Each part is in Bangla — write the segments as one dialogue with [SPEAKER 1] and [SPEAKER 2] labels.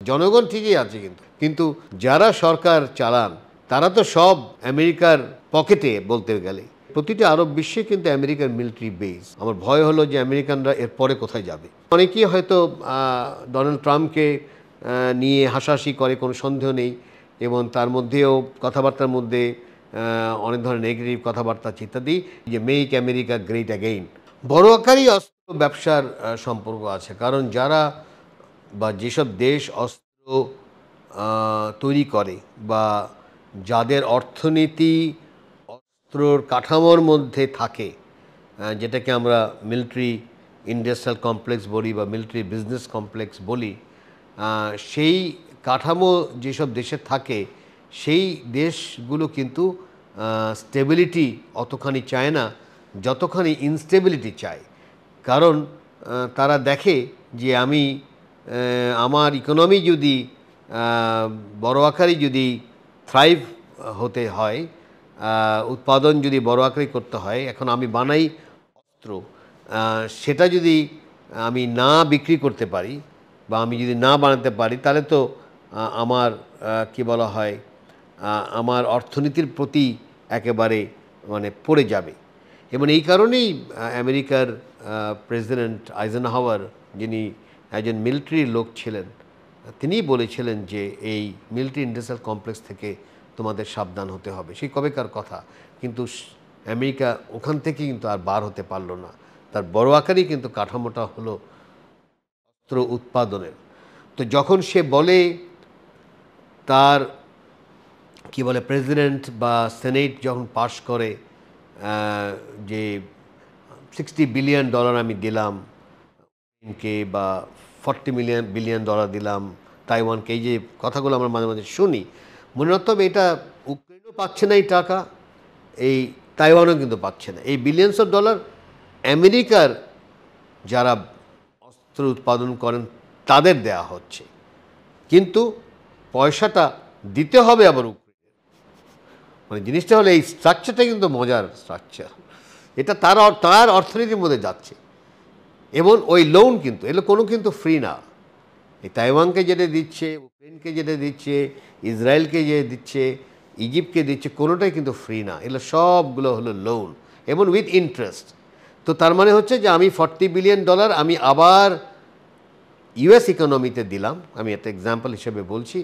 [SPEAKER 1] জনগণ ঠিকই আছে, কিন্তু যারা সরকার চালান তারা তো সব আমেরিকার পকেটে বলতে গেলে। প্রতিটি আরব বিশ্বে কিন্তু আমেরিকার মিলিটারি বেস। আমার ভয় হলো যে আমেরিকানরা এরপরে কোথায় যাবে। অনেকেই হয়তো ডোনাল্ড ট্রাম্পকে নিয়ে হাসাহাসি করে, কোনো সন্দেহ নেই, এবং তার মধ্যেও কথাবার্তার মধ্যে অনেক ধরনের নেগেটিভ কথাবার্তা আছে ইত্যাদি, যে মেক আমেরিকা গ্রেট অ্যাগেইন। বড় আকারই অস্ত্র ব্যবসার সম্পর্ক আছে, কারণ যারা বা যেসব দেশ অস্ত্র তৈরি করে বা যাদের অর্থনীতি অস্ত্রর কাঠামোর মধ্যে থাকে, যেটাকে আমরা মিলিটারি ইন্ডাস্ট্রিয়াল কমপ্লেক্স বলি বা মিলিটারি বিজনেস কমপ্লেক্স বলি, সেই কাঠামো যেসব দেশে থাকে সেই দেশগুলো কিন্তু স্টেবিলিটি অতখানি চায় না যতখানি ইনস্টেবিলিটি চায়। কারণ তারা দেখে যে আমার ইকোনমি যদি বড় আকারে যদি থ্রাইভ হতে হয়, উৎপাদন যদি বড় আকারে করতে হয়, এখন আমি বানাই অস্ত্র, সেটা যদি আমি না বিক্রি করতে পারি বা আমি যদি না বানাতে পারি, তাহলে তো আমার কি বলা হয়, আমার অর্থনীতির প্রতি একেবারে মানে পড়ে যাবে। এবং এই কারণেই আমেরিকার প্রেসিডেন্ট আইজেনহাওয়ার, যিনি একজন মিলিটারি লোক ছিলেন, তিনিই বলেছিলেন যে এই মিলিটারি ইন্ডাস্ট্রিয়াল কমপ্লেক্স থেকে তোমাদের সাবধান হতে হবে। সেই কবেকার কথা, কিন্তু আমেরিকা ওখান থেকে কিন্তু আর বার হতে পারল না। তার বড় আকারেই কিন্তু কাঠামোটা হলো অস্ত্র উৎপাদনের। তো যখন সে বলে, তার কি বলে প্রেসিডেন্ট বা সেনেট যখন পাশ করে যে $60 বিলিয়ন আমি দিলাম কে, বা $40 বিলিয়ন দিলাম তাইওয়ানকে, এই যে কথাগুলো আমরা মাঝে মাঝে শুনি, মনে রাখতে হবে এটা ইউক্রেনও পাচ্ছে না এই টাকা, এই তাইওয়ানও কিন্তু পাচ্ছে না। এই বিলিয়নস অফ ডলার আমেরিকার যারা অস্ত্র উৎপাদন করেন তাদের দেয়া হচ্ছে, কিন্তু পয়সাটা দিতে হবে আবার ইউক্রেনের। মানে জিনিসটা হলো এই স্ট্রাকচারটা কিন্তু মজার স্ট্রাকচার, এটা তার অর্থনীতির মধ্যে যাচ্ছে। এবং ওই লোন কিন্তু এগুলো কোনো কিন্তু ফ্রি না। এই তাইওয়ানকে যেটা দিচ্ছে, ইউক্রেনকে যেটা দিচ্ছে, ইসরায়েলকে যে দিচ্ছে, ইজিপ্টকে দিচ্ছে, কোনোটাই কিন্তু ফ্রি না। এগুলো সবগুলো হলো লোন এবং উইথ ইন্টারেস্ট। তো তার মানে হচ্ছে যে আমি $40 বিলিয়ন আমি আবার ইউএস ইকোনমিতে দিলাম, আমি একটা এক্সাম্পল হিসেবে বলছি,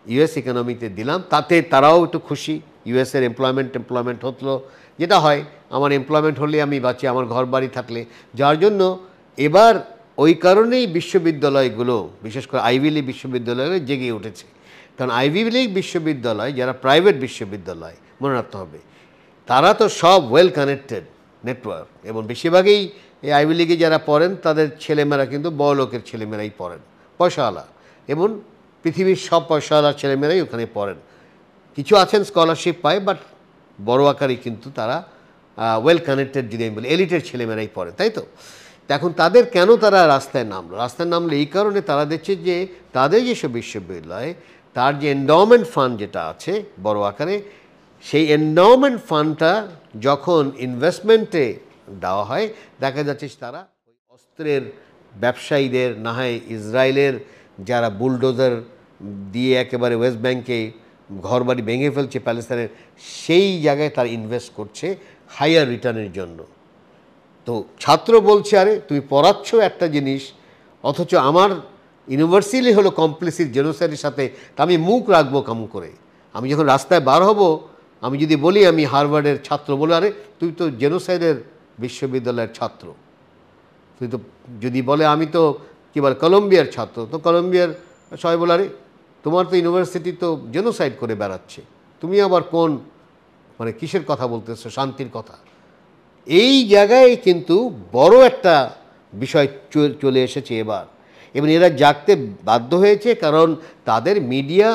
[SPEAKER 1] ইউএস ইকোনমিতে দিলাম, তাতে তারাও একটু খুশি, ইউএসের এমপ্লয়মেন্ট হতো, যেটা হয় আমার এমপ্লয়মেন্ট হলে আমি বাঁচি, আমার ঘর বাড়ি থাকলে, যার জন্য এবার ওই কারণেই বিশ্ববিদ্যালয়গুলো, বিশেষ করে আইভি লিগ বিশ্ববিদ্যালয়গুলো জেগে উঠেছে। কারণ আইভি লিগ বিশ্ববিদ্যালয় যারা প্রাইভেট বিশ্ববিদ্যালয়, মনে রাখতে হবে, তারা তো সব ওয়েল কানেক্টেড নেটওয়ার্ক, এবং বেশিরভাগই এই আইভি লিগে যারা পড়েন তাদের ছেলেমেয়েরা কিন্তু বড় লোকের ছেলেমেয়েরাই পড়েন, পয়সাওয়ালা, এবং পৃথিবীর সব পয়সাওয়ালা ছেলেমেয়েরাই ওখানে পড়েন। কিছু আছেন স্কলারশিপ পায়, বাট বড় আকারে কিন্তু তারা ওয়েল কানেক্টেড, যদি আমি বলি এলিটের ছেলেমেয়েরাই পড়ে, তাই তো? এখন তাদের কেন তারা রাস্তায় নামলো এই কারণে, তারা দেখছে যে তাদের যেসব বিশ্ববিদ্যালয়, তার যে এন্ডাওমেন্ট ফান্ড যেটা আছে বড় আকারে, সেই এন্ডাওমেন্ট ফান্ডটা যখন ইনভেস্টমেন্টে দেওয়া হয়, দেখা যাচ্ছে তারা ওই অস্ত্রের ব্যবসায়ীদের, না হয় ইসরায়েলের যারা বুলডোজার দিয়ে একেবারে ওয়েস্ট ব্যাংকে ঘরবাড়ি ভেঙে ফেলছে প্যালেস্তাইনের, সেই জায়গায় তারা ইনভেস্ট করছে হাইয়ার রিটার্নের জন্য। তো ছাত্র বলছে, আরে তুমি পড়াচ্ছ একটা জিনিস, অথচ আমার ইউনিভার্সিটি হলো কমপ্লিসিট জেনোসাইডের সাথে, তা আমি মুখ রাখবো কেমন করে? আমি যখন রাস্তায় বার হব, আমি যদি বলি আমি হার্ভার্ডের ছাত্র, বলে আরে তুই তো জেনোসাইডের বিশ্ববিদ্যালয়ের ছাত্র, তুই তো, যদি বলে আমি তো কী বলে কলম্বিয়ার ছাত্র, তো কলম্বিয়ার সবাই বলে আরে তোমার তো ইউনিভার্সিটি তো জেনোসাইড করে বেড়াচ্ছে, তুমি আবার কোন মানে কিসের কথা বলতেছো, শান্তির কথা? এই জায়গায় কিন্তু বড় একটা বিষয় চলে এসেছে এবার, এবং এরা জাগতে বাধ্য হয়েছে, কারণ তাদের মিডিয়া,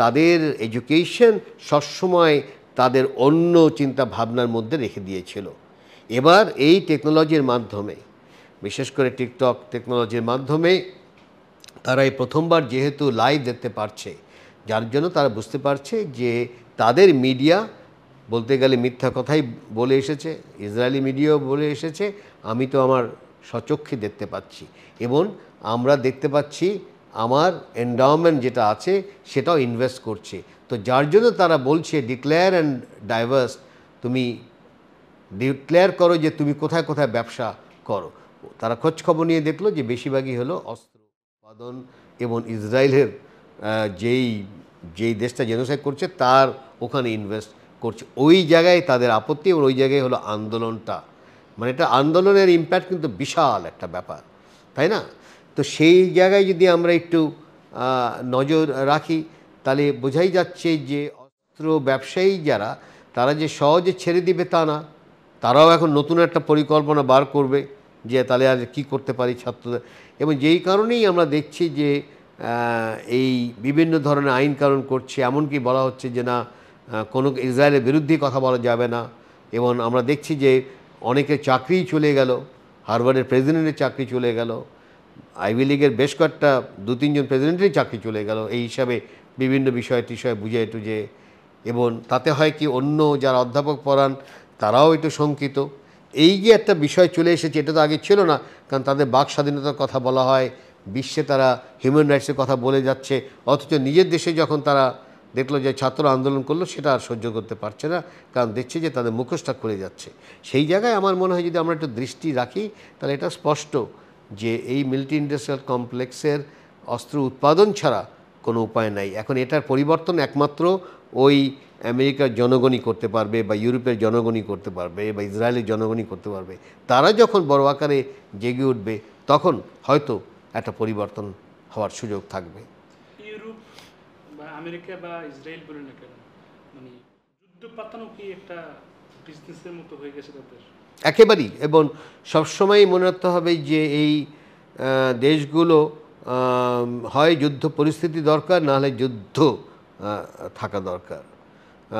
[SPEAKER 1] তাদের এডুকেশন সবসময় তাদের অন্য চিন্তা ভাবনার মধ্যে রেখে দিয়েছিল। এবার এই টেকনোলজির মাধ্যমে, বিশেষ করে টিকটক টেকনোলজির মাধ্যমে, তারা এই প্রথমবার যেহেতু লাইভ দেখতে পারছে, যার জন্য তারা বুঝতে পারছে যে তাদের মিডিয়া বলতে গেলে মিথ্যা কথাই বলে এসেছে, ইসরায়েলি মিডিয়াও বলে এসেছে, আমি তো আমার স্বচক্ষে দেখতে পাচ্ছি, এবং আমরা দেখতে পাচ্ছি আমার এন্ডাওমেন্ট যেটা আছে সেটাও ইনভেস্ট করছে। তো যার জন্য তারা বলছে ডিক্লেয়ার অ্যান্ড ডাইভার্স, তুমি ডিক্লেয়ার করো যে তুমি কোথায় কোথায় ব্যবসা করো। তারা খোঁজ খবর নিয়ে দেখলো যে বেশিরভাগই হলো অস্ত্র উৎপাদন এবং ইসরায়েলের যেই যেই দেশটা জেনোসাইড করছে তার ওখানে ইনভেস্ট করছে। ওই জায়গায় তাদের আপত্তি এবং ওই জায়গায় হলো আন্দোলনটা, মানে এটা আন্দোলনের ইম্প্যাক্ট কিন্তু বিশাল একটা ব্যাপার, তাই না? তো সেই জায়গায় যদি আমরা একটু নজর রাখি তাহলে বোঝাই যাচ্ছে যে অস্ত্র ব্যবসায়ী যারা, তারা যে সহজে ছেড়ে দিবে তা না, তারাও এখন নতুন একটা পরিকল্পনা বার করবে যে তাহলে আর কী করতে পারি ছাত্রদের। এবং যেই কারণেই আমরা দেখছি যে এই বিভিন্ন ধরনের আইন কানুন করছে, এমনকি বলা হচ্ছে যে না কোনো ইসরায়েলের বিরুদ্ধে কথা বলা যাবে না। এবং আমরা দেখছি যে অনেকের চাকরিই চলে গেল, হার্ভার্ডের প্রেসিডেন্টের চাকরি চলে গেল, আইভি লীগের বেশ কয়েকটা 2-3 জন প্রেসিডেন্টেরই চাকরি চলে গেল এই হিসাবে বিভিন্ন বিষয় টিষয় বুঝে টুঝে। এবং তাতে হয় কি অন্য যারা অধ্যাপক পড়ান তারাও একটু শঙ্কিত। এই যে একটা বিষয় চলে এসেছে, এটা তো আগে ছিল না, কারণ তাদের বাক স্বাধীনতার কথা বলা হয়, বিশ্বে তারা হিউম্যান রাইটসের কথা বলে যাচ্ছে, অথচ নিজের দেশে যখন তারা দেখলো যে ছাত্র আন্দোলন করলো সেটা আর সহ্য করতে পারছে না, কারণ দেখছে যে তাদের মুখোশটা খুলে যাচ্ছে। সেই জায়গায় আমার মনে হয় যদি আমরা একটু দৃষ্টি রাখি তাহলে এটা স্পষ্ট যে এই মিলিটারি ইন্ডাস্ট্রিয়াল কমপ্লেক্সের অস্ত্র উৎপাদন ছাড়া কোনো উপায় নাই। এখন এটার পরিবর্তন একমাত্র ওই আমেরিকার জনগণই করতে পারবে, বা ইউরোপের জনগণই করতে পারবে, বা ইসরায়েলের জনগণই করতে পারবে। তারা যখন বড় আকারে জেগে উঠবে তখন হয়তো একটা পরিবর্তন হওয়ার সুযোগ থাকবে।
[SPEAKER 2] ইউরোপ বা আমেরিকা বা ইসরায়েল বলে না কেন, মানে যুদ্ধ পাতানো কি একটা বিজনেসের মতো হয়ে গেছে তাদের
[SPEAKER 1] একেবারেই। এবং সবসময়ই মনে রাখতে হবে যে এই দেশগুলো হয় যুদ্ধ পরিস্থিতি দরকার, নাহলে যুদ্ধ থাকা দরকার।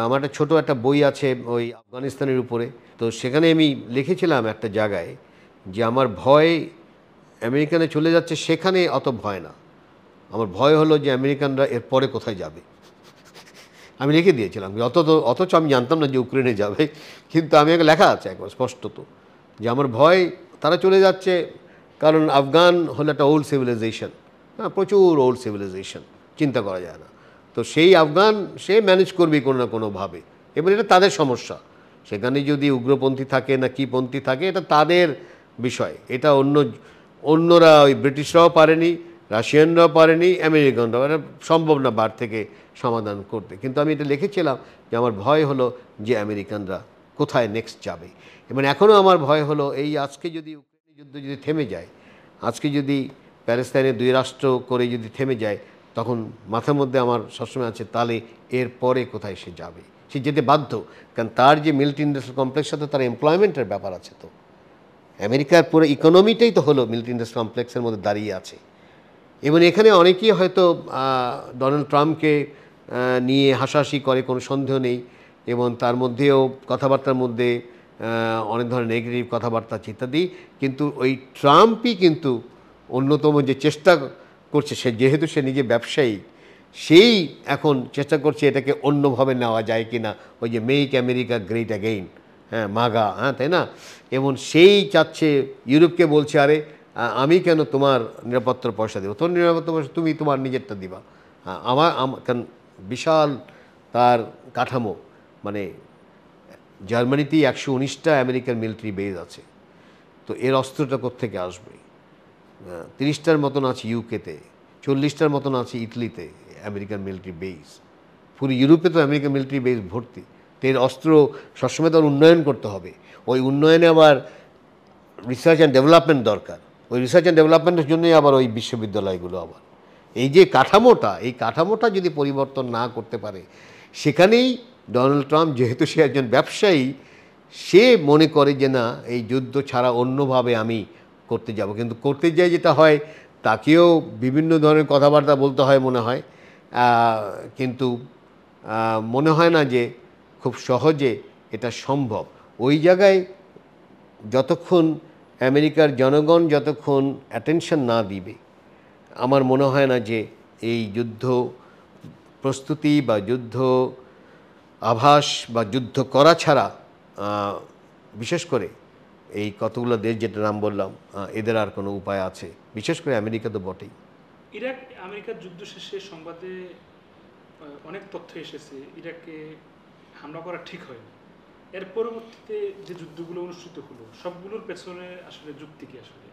[SPEAKER 1] আমার একটা ছোটো একটা বই আছে ওই আফগানিস্তানের উপরে, তো সেখানে আমি লিখেছিলাম একটা জায়গায় যে আমার ভয় আমেরিকানে চলে যাচ্ছে সেখানে অত ভয় না, আমার ভয় হলো যে আমেরিকানরা এরপরে কোথায় যাবে। আমি লিখে দিয়েছিলাম অথচ আমি জানতাম না যে ইউক্রেনে যাবে, কিন্তু আমি আগে লেখা আছে একবার স্পষ্টত যে আমার ভয় তারা চলে যাচ্ছে, কারণ আফগান হলো একটা ওল্ড সিভিলাইজেশন, হ্যাঁ, প্রচুর ওল্ড সিভিলাইজেশন, চিন্তা করা যায় না। তো সেই আফগান সে ম্যানেজ করবে কোনো না কোনোভাবে, এবং এটা তাদের সমস্যা। সেখানে যদি উগ্রপন্থী থাকে না কি পন্থী থাকে এটা তাদের বিষয়, এটা অন্যরা ওই ব্রিটিশরাও পারেনি, রাশিয়ানরাও পারেনি, আমেরিকানরাও, এটা সম্ভব না বার থেকে সমাধান করতে। কিন্তু আমি এটা লিখেছিলাম যে আমার ভয় হলো যে আমেরিকানরা কোথায় নেক্সট যাবে। এবং এখনও আমার ভয় হলো এই আজকে যদি ইউক্রেনের যুদ্ধ যদি থেমে যায়, আজকে যদি প্যালেস্তাইনে 2 রাষ্ট্র করে যদি থেমে যায়, তখন মাথার মধ্যে আমার সবসময় আছে তাহলে এর পরে কোথায় সে যাবে। সে যেতে বাধ্য, কারণ তার যে মিলিটারি ইন্ডাস্ট্রিয়াল কমপ্লেক্সের সাথে তার এমপ্লয়মেন্টের ব্যাপার আছে। তো আমেরিকার পুরো ইকোনমিটাই তো হলো মিলিটারি ইন্ডাস্ট্রিয়াল কমপ্লেক্সের মধ্যে দাঁড়িয়ে আছে। এবং এখানে অনেকেই হয়তো ডোনাল্ড ট্রাম্পকে নিয়ে হাসাহাসি করে, কোনো সন্দেহ নেই, এবং তার মধ্যেও কথাবার্তার মধ্যে অনেক ধরনের নেগেটিভ কথাবার্তা আছে ইত্যাদি। কিন্তু ওই ট্রাম্পই কিন্তু অন্যতম যে চেষ্টা করছে, সে যেহেতু সে নিজে ব্যবসায়ী, সেই এখন চেষ্টা করছে এটাকে অন্যভাবে নেওয়া যায় কি না, ওই যে মেক আমেরিকা গ্রেট অ্যাগেইন, হ্যাঁ, মাগা, হ্যাঁ, তাই না? এবং সেই চাচ্ছে, ইউরোপকে বলছে আরে আমি কেন তোমার নিরাপত্তার পয়সা দেবো, তোর নিরাপত্তা পয়সা তুমি তোমার নিজেরটা দিবা, আমার কারণ বিশাল তার কাঠামো, মানে জার্মানিতেই 119টা আমেরিকান মিলিটারি বেজ আছে। তো এর অস্ত্রটা কোত্থেকে আসবে? 30টার মতন আছে ইউকেতে, 40টার মতন আছে ইটালিতে আমেরিকান মিলিটারি বেজ, পুরো ইউরোপে তো আমেরিকান মিলিটারি বেজ ভর্তি। তো এর অস্ত্র সবসময় তার উন্নয়ন করতে হবে, ওই উন্নয়নে আবার রিসার্চ অ্যান্ড ডেভেলপমেন্ট দরকার, ওই রিসার্চ অ্যান্ড ডেভেলপমেন্টের জন্যই আবার ওই বিশ্ববিদ্যালয়গুলো আবার এই যে কাঠামোটা, এই কাঠামোটা যদি পরিবর্তন না করতে পারে, সেখানেই ডোনাল্ড ট্রাম্প, যেহেতু সে একজন ব্যবসায়ী, সে মনে করে যে না এই যুদ্ধ ছাড়া অন্যভাবে আমি করতে যাব। কিন্তু করতে যাই যেটা হয়, তাকেও বিভিন্ন ধরনের কথাবার্তা বলতে হয় মনে হয়, কিন্তু মনে হয় না যে খুব সহজে এটা সম্ভব। ওই জায়গায় যতক্ষণ আমেরিকার জনগণ যতক্ষণ অ্যাটেনশন না দিবে, আমার মনে হয় না যে এই যুদ্ধ প্রস্তুতি বা যুদ্ধ আভাস বা যুদ্ধ করা ছাড়া, বিশেষ করে এই কতগুলো দেশ যেটা নাম বললাম, এদের আর কোনো উপায় আছে, বিশেষ করে আমেরিকা তো বটেই।
[SPEAKER 2] ইরাক আমেরিকার যুদ্ধ শেষে সংবাদে অনেক তথ্য এসেছে ইরাকে হামলা করা ঠিক হয়নি। এর পরবর্তীতে যে যুদ্ধগুলো অনুষ্ঠিত হলো সবগুলোর পেছনে আসলে যুক্তি কি আসলে?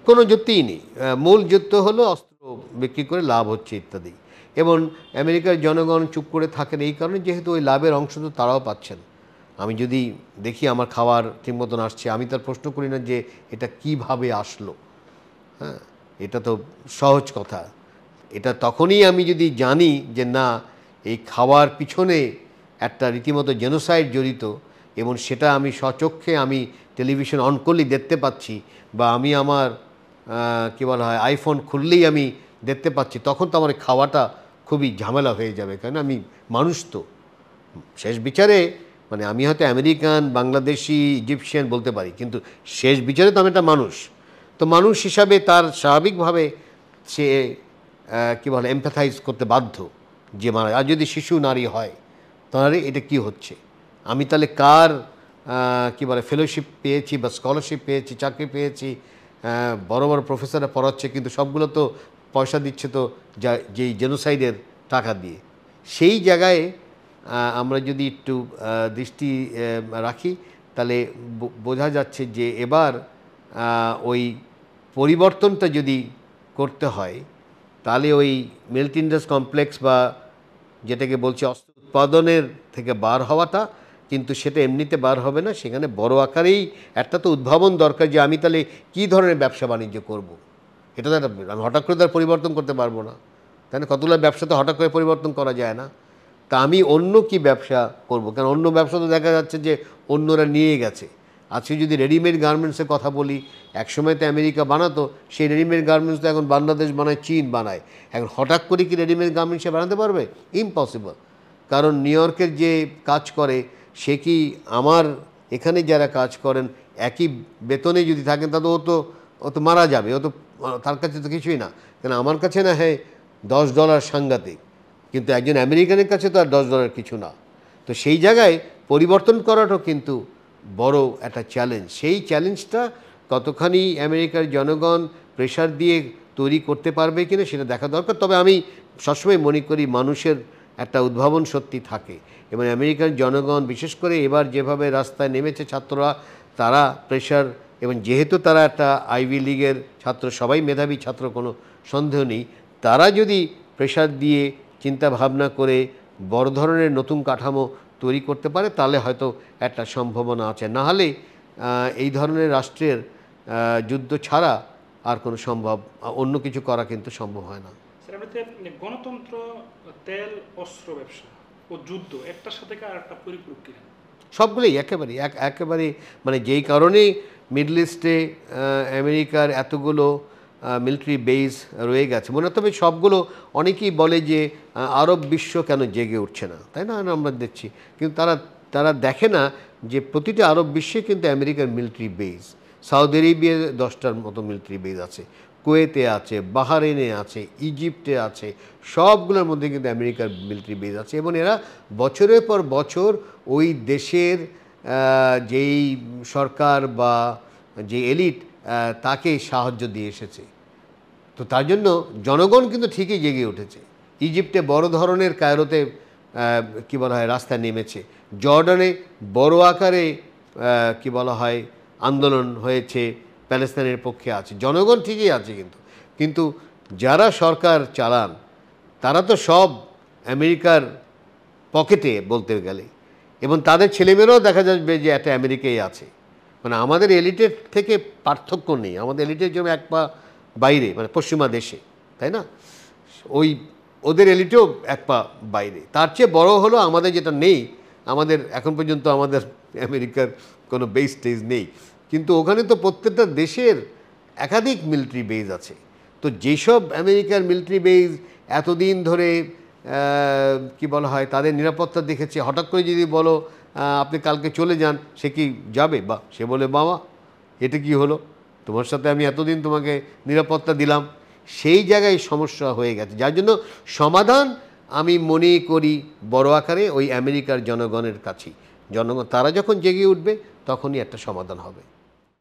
[SPEAKER 1] কোনো যুক্তিই নেই। মূল যুদ্ধ হলো অস্ত্র বিক্রি করে লাভ হচ্ছে ইত্যাদি, এবং আমেরিকার জনগণ চুপ করে থাকেন এই কারণে যেহেতু ওই লাভের অংশ তো তারাও পাচ্ছেন। আমি যদি দেখি আমার খাবার ঠিক মতন আসছে, আমি তার প্রশ্ন করি না যে এটা কিভাবে আসলো। হ্যাঁ, এটা তো সহজ কথা। এটা তখনই আমি যদি জানি যে না, এই খাওয়ার পিছনে একটা রীতিমতো জেনোসাইড জড়িত, এবং সেটা আমি স্বচক্ষে আমি টেলিভিশন অন করলেই দেখতে পাচ্ছি, বা আমি আমার কী বলা হয় আইফোন খুললেই আমি দেখতে পাচ্ছি, তখন তো আমার খাওয়াটা খুবই ঝামেলা হয়ে যাবে। কারণ আমি মানুষ তো শেষ বিচারে, মানে আমি হয়তো আমেরিকান, বাংলাদেশি, ইজিপশিয়ান বলতে পারি, কিন্তু শেষ বিচারে তো আমি একটা মানুষ। তো মানুষ হিসাবে তার স্বাভাবিকভাবে সে কী বলে এমপ্যাথাইজ করতে বাধ্য যে মারা। আর যদি শিশু নারী হয় তাহলে এটা কি হচ্ছে, আমি তাহলে কার কী বলে ফেলোশিপ পেয়েছি বা স্কলারশিপ পেয়েছি, চাকরি পেয়েছি, বড় বড় প্রফেসররা পড়াচ্ছে, কিন্তু সবগুলো তো পয়সা দিচ্ছে তো যেই জেনোসাইডের টাকা দিয়ে। সেই জায়গায় আমরা যদি একটু দৃষ্টি রাখি তাহলে বোঝা যাচ্ছে যে এবার ওই পরিবর্তনটা যদি করতে হয় তাহলে ওই মিলিটারি ইন্ডাস্ট্রি কমপ্লেক্স বা যেটাকে বলছি অস্ত্র উৎপাদনের থেকে বার হওয়াটা, কিন্তু সেটা এমনিতে বার হবে না, সেখানে বড় আকারেই একটা তো উদ্ভাবন দরকার যে আমি তাহলে কী ধরনের ব্যবসা বাণিজ্য করব। এটা তো আমি হঠাৎ করে তার পরিবর্তন করতে পারবো না, তাই না? কতগুলো ব্যবসা তো হঠাৎ করে পরিবর্তন করা যায় না। তা আমি অন্য কি ব্যবসা করব, কারণ অন্য ব্যবসা তো দেখা যাচ্ছে যে অন্যরা নিয়ে গেছে। আজকে যদি রেডিমেড গার্মেন্টসের কথা বলি, একসময় তো আমেরিকা বানাতো, সেই রেডিমেড গার্মেন্টস তো এখন বাংলাদেশ বানায়, চীন বানায়। এখন হঠাৎ করে কি রেডিমেড গার্মেন্টস সে বানাতে পারবে? ইম্পসিবল। কারণ নিউ ইয়র্কের যে কাজ করে সে কি আমার এখানে যারা কাজ করেন একই বেতনে যদি থাকেন তাতে ও তো মারা যাবে, ও তো তার কাছে তো কিছুই না। কেন আমার কাছে না হয় $10 সাংঘাতিক, কিন্তু একজন আমেরিকানের কাছে তো আর $10 কিছু না। তো সেই জায়গায় পরিবর্তন করাটাও কিন্তু বড় একটা চ্যালেঞ্জ। সেই চ্যালেঞ্জটা কতখানি আমেরিকার জনগণ প্রেশার দিয়ে তৈরি করতে পারবে কিনা সেটা দেখা দরকার। তবে আমি সবসময় মনে করি মানুষের একটা উদ্ভাবন শক্তি থাকে, এবং আমেরিকান জনগণ বিশেষ করে এবার যেভাবে রাস্তায় নেমেছে ছাত্ররা, তারা প্রেশার, এবং যেহেতু তারা একটা আইভি লিগের ছাত্র, সবাই মেধাবী ছাত্র, কোনো সন্দেহ নেই, তারা যদি প্রেশার দিয়ে চিন্তা ভাবনা করে বড় ধরনের নতুন কাঠামো তৈরি করতে পারে তাহলে হয়তো একটা সম্ভাবনা আছে। না হলে এই ধরনের রাষ্ট্রের যুদ্ধ ছাড়া আর কোনো অন্য কিছু করা কিন্তু সম্ভব হয় না।
[SPEAKER 2] স্যার, এমনিতে গণতন্ত্র, তেল, অস্ত্র ব্যবসা ও যুদ্ধ একটার সাথে আর একটা পরিপূরক কিনা?
[SPEAKER 1] সবগুলোই একেবারে মানে যেই কারণেই মিডল ইস্টে আমেরিকার এতগুলো মিলিটারি বেস রয়ে গেছে মনে, তবে সবগুলো অনেকেই বলে যে আরব বিশ্ব কেন জেগে উঠছে না, তাই না? আমরা দেখছি, কিন্তু তারা দেখে না যে প্রতিটা আরব বিশ্বে কিন্তু আমেরিকার মিলিটারি বেস। সৌদি আরবিয়ায় 10টার মতো মিলিটারি বেস আছে, কুয়েতে আছে, বাহারেনে আছে, ইজিপ্টে আছে, সবগুলোর মধ্যে কিন্তু আমেরিকার মিলিটারি বেস আছে, এবং এরা বছরের পর বছর ওই দেশের যেই সরকার বা যে এলিট তাকে সাহায্য দিয়ে এসেছে। তো তার জন্য জনগণ কিন্তু ঠিকই জেগে উঠেছে। ইজিপ্টে বড় ধরনের, কায়রোতে কী বলা হয় রাস্তায় নেমেছে, জর্ডানে বড় আকারে কী বলা হয় আন্দোলন হয়েছে, প্যালেস্তাইনের পক্ষে আছে, জনগণ ঠিকই আছে। কিন্তু যারা সরকার চালান তারা তো সব আমেরিকার পকেটে বলতে গেলে, এবং তাদের ছেলেমেয়েরাও দেখা যাবে যে একটা আমেরিকায় আছে। মানে আমাদের এলিটের থেকে পার্থক্য নেই, আমাদের এলিটের জন্য এক পা বাইরে, মানে পশ্চিমা দেশে, তাই না? ওদের এলিটেও এক পা বাইরে। তার চেয়ে বড় হলো আমাদের যেটা নেই, আমাদের এখন পর্যন্ত আমাদের আমেরিকার কোনো বেস টেস নেই, কিন্তু ওখানে তো প্রত্যেকটা দেশের একাধিক মিলিটারি বেস আছে। তো যেসব আমেরিকার মিলিটারি বেস এতদিন ধরে কি বলা হয় তাদের নিরাপত্তা দেখেছে, হঠাৎ করে যদি বলো আপনি কালকে চলে যান, সে কি যাবে? বা সে বলে বাবা এটা কি হলো, তোমার সাথে আমি এতদিন তোমাকে নিরাপত্তা দিলাম। সেই জায়গায় সমস্যা হয়ে গেছে, যার জন্য সমাধান আমি মনে করি বড় আকারে ওই আমেরিকার জনগণের কাছেই। জনগণ তারা যখন জেগে উঠবে তখনই একটা সমাধান হবে।